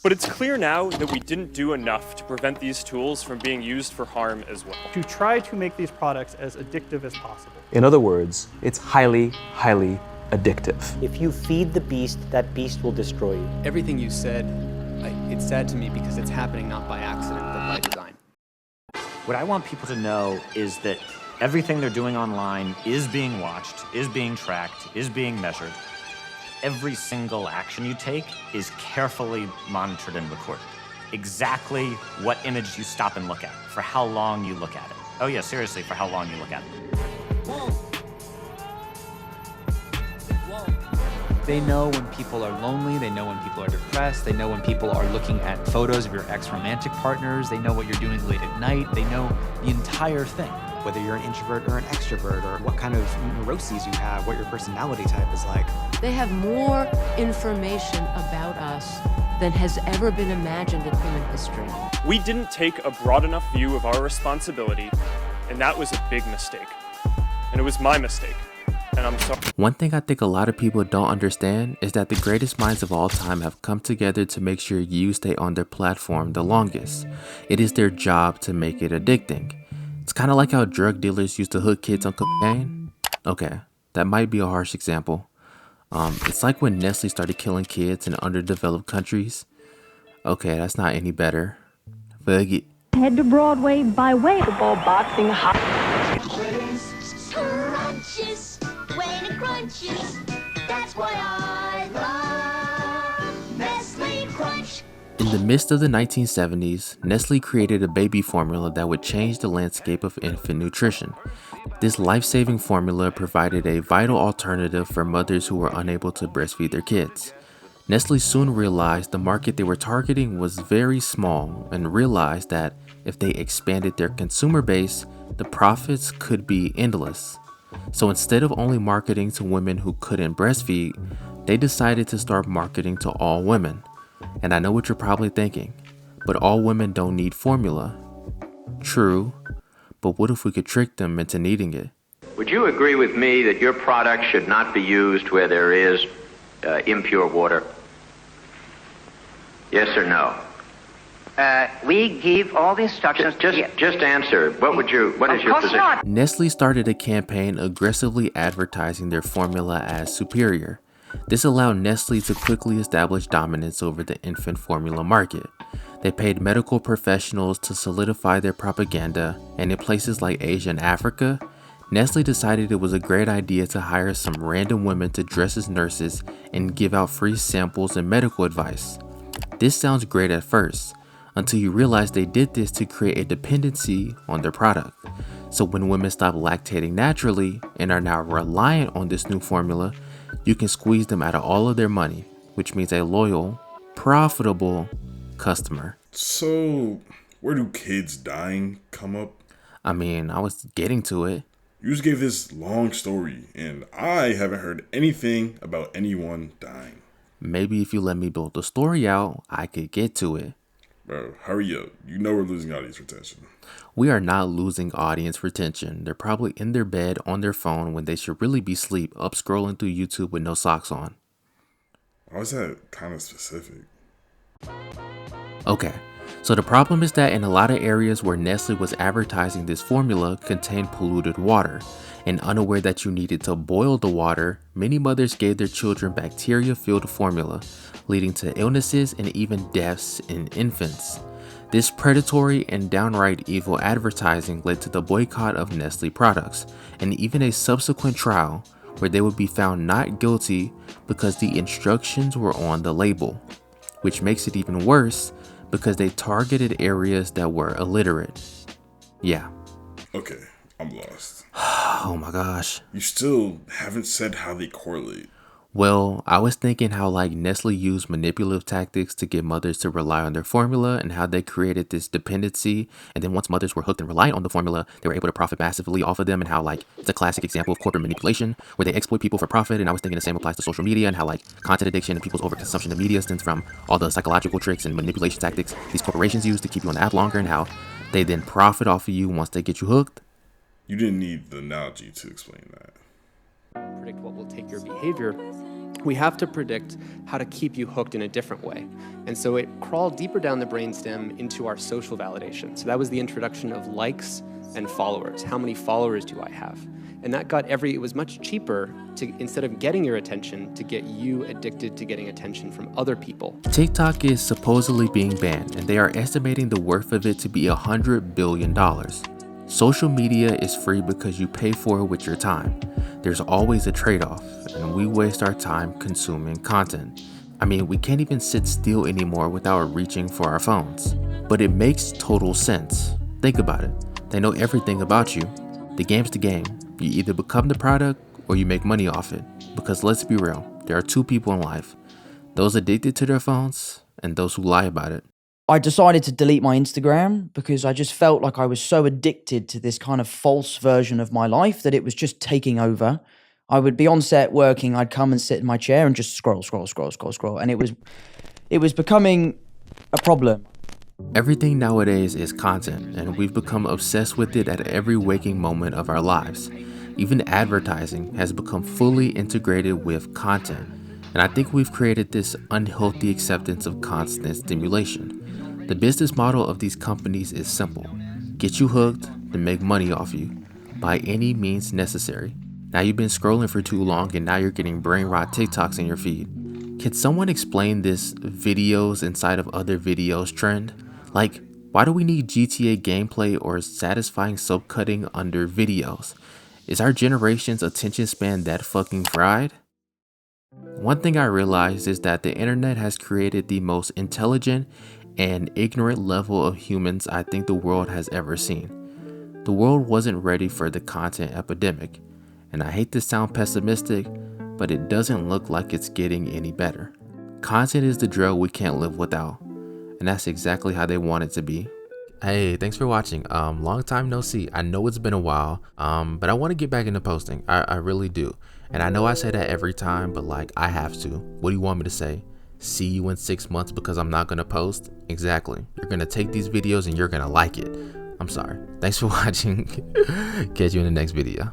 But it's clear now that we didn't do enough to prevent these tools from being used for harm as well. To try to make these products as addictive as possible. In other words, it's highly, highly addictive. If you feed the beast, that beast will destroy you. Everything you said, it's sad to me because it's happening not by accident, but by design. What I want people to know is that everything they're doing online is being watched, is being tracked, is being measured. Every single action you take is carefully monitored and recorded. Exactly what image you stop and look at, for how long you look at it. Oh yeah, seriously, for how long you look at it. They know when people are lonely, they know when people are depressed, they know when people are looking at photos of your ex-romantic partners, they know what you're doing late at night, they know the entire thing. Whether you're an introvert or an extrovert, or what kind of neuroses you have, what your personality type is like. They have more information about us than has ever been imagined in human history. We didn't take a broad enough view of our responsibility, and that was a big mistake. And it was my mistake. And I'm sorry. One thing I think a lot of people don't understand is that the greatest minds of all time have come together to make sure you stay on their platform the longest. It is their job to make it addicting. It's kind of like how drug dealers used to hook kids on cocaine. Okay, that might be a harsh example. It's like when Nestle started killing kids in underdeveloped countries. Okay, that's not any better. Fuck it. Head to Broadway by way of football, boxing, Crunches, when it crunches, that's why I love Nestle Crunch. In the midst of the 1970s, Nestle created a baby formula that would change the landscape of infant nutrition. This life-saving formula provided a vital alternative for mothers who were unable to breastfeed their kids. Nestle soon realized the market they were targeting was very small and realized that if they expanded their consumer base, the profits could be endless. So instead of only marketing to women who couldn't breastfeed, they decided to start marketing to all women. And I know what you're probably thinking, but all women don't need formula. True, but what if we could trick them into needing it? Would you agree with me that your product should not be used where there is impure water? Yes or no? We give all the instructions. Just answer. What is your position? Not. Nestle started a campaign aggressively advertising their formula as superior. This allowed Nestle to quickly establish dominance over the infant formula market. They paid medical professionals to solidify their propaganda, and in places like Asia and Africa, Nestle decided it was a great idea to hire some random women to dress as nurses and give out free samples and medical advice. This sounds great at first, until you realize they did this to create a dependency on their product. So when women stop lactating naturally and are now reliant on this new formula, you can squeeze them out of all of their money, which means a loyal, profitable customer. So, where do kids dying come up? I mean, I was getting to it. You just gave this long story, and I haven't heard anything about anyone dying. Maybe if you let me build the story out, I could get to it. Bro, hurry up. You know we're losing audience retention. We are not losing audience retention. They're probably in their bed on their phone when they should really be asleep, up scrolling through YouTube with no socks on. Why is that kind of specific? Okay, so the problem is that in a lot of areas where Nestle was advertising this formula contained polluted water, and unaware that you needed to boil the water, many mothers gave their children bacteria-filled formula, leading to illnesses and even deaths in infants. This predatory and downright evil advertising led to the boycott of Nestle products, and even a subsequent trial where they would be found not guilty because the instructions were on the label, which makes it even worse because they targeted areas that were illiterate. Yeah. Okay, I'm lost. Oh my gosh. You still haven't said how they correlate. Well, I was thinking how like Nestle used manipulative tactics to get mothers to rely on their formula and how they created this dependency. And then once mothers were hooked and reliant on the formula, they were able to profit massively off of them, and how like it's a classic example of corporate manipulation where they exploit people for profit. And I was thinking the same applies to social media and how like content addiction and people's overconsumption of media stems from all the psychological tricks and manipulation tactics these corporations use to keep you on the app longer, and how they then profit off of you once they get you hooked. You didn't need the analogy to explain that. Predict what will take your behavior. we have to predict how to keep you hooked in a different way. And so it crawled deeper down the brainstem into our social validation. So that was the introduction of likes and followers. How many followers do I have? And that got it was much cheaper to, instead of getting your attention, to get you addicted to getting attention from other people. TikTok is supposedly being banned, and they are estimating the worth of it to be $100 billion. Social media is free because you pay for it with your time. There's always a trade-off, and we waste our time consuming content. I mean, we can't even sit still anymore without reaching for our phones. But it makes total sense. Think about it. They know everything about you. The game's the game. You either become the product or you make money off it. Because let's be real, there are two people in life. Those addicted to their phones and those who lie about it. I decided to delete my Instagram because I just felt like I was so addicted to this kind of false version of my life that it was just taking over. I would be on set working, I'd come and sit in my chair and just scroll. And it was becoming a problem. Everything nowadays is content, and we've become obsessed with it at every waking moment of our lives. Even advertising has become fully integrated with content, and I think we've created this unhealthy acceptance of constant stimulation. The business model of these companies is simple. Get you hooked, then make money off you, by any means necessary. Now you've been scrolling for too long and now you're getting brain rot TikToks in your feed. Can someone explain this videos inside of other videos trend? Like, why do we need GTA gameplay or satisfying soap cutting under videos? Is our generation's attention span that fucking fried? One thing I realized is that the internet has created the most intelligent and ignorant level of humans I think the world has ever seen. The world wasn't ready for the content epidemic, and I hate to sound pessimistic, but it doesn't look like it's getting any better. Content is the drug we can't live without, and that's exactly how they want it to be. Hey, thanks for watching. Long time no see. I know it's been a while, but I want to get back into posting. I really do. And I know I say that every time, but like, I have to. What do you want me to say? See you in 6 months because I'm not gonna post? Exactly. You're gonna take these videos and you're gonna like it. I'm sorry. Thanks for watching. Catch you in the next video.